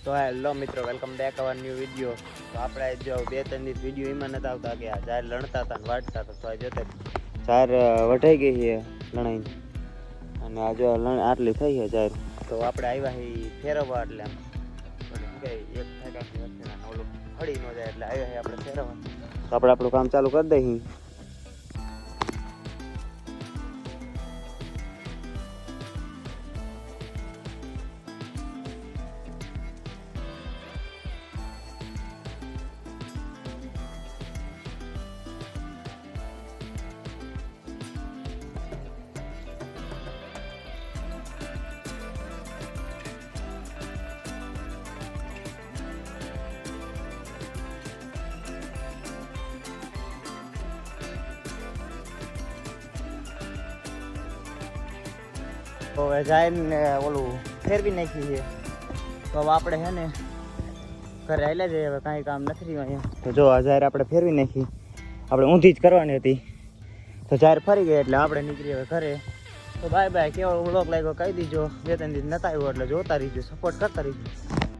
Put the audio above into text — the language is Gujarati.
તો હેલો મિત્રો, welcome back our new video. તો આપણે જો 2-3 દિવસ વિડીયો એમાં નથી આવતા કે આ ઝાર લણતા હતા ને વાટતા હતા. તો આ જોતે ઝાર વઢાઈ ગઈ છે લણાઈ, અને આ જો આટલી થઈ છે ઝાર. તો આપણે આવ્યા છીએ ફેરવવા, એટલે આમ એક ઠેકાની વસ્તુના ઓલું ફળી ન જાય એટલે આવ્યા છીએ આપણે ફેરવવા. તો આપણે આપણું કામ ચાલુ કરી દઈએ. તો હવે જાઈને ઓલું ફેરવી નાખી છે. તો હવે આપણે છે ને ઘરે આવેલા જઈએ, હવે કાંઈ કામ નથી રહ્યું અહીંયા. તો જો આ જાહેર આપણે ફેરવી નાખી, આપણે ઊંધી જ કરવાની હતી. તો જાહેર ફરી ગઈ એટલે આપણે નીકળી હવે ઘરે. તો બાય બાય. કેવો વ્લોગ લાગ્યો કહી દીજો. 2-3 દિવસ નતા આવ્યો એટલે જોતા રહીજો, સપોર્ટ કરતા રહીજો.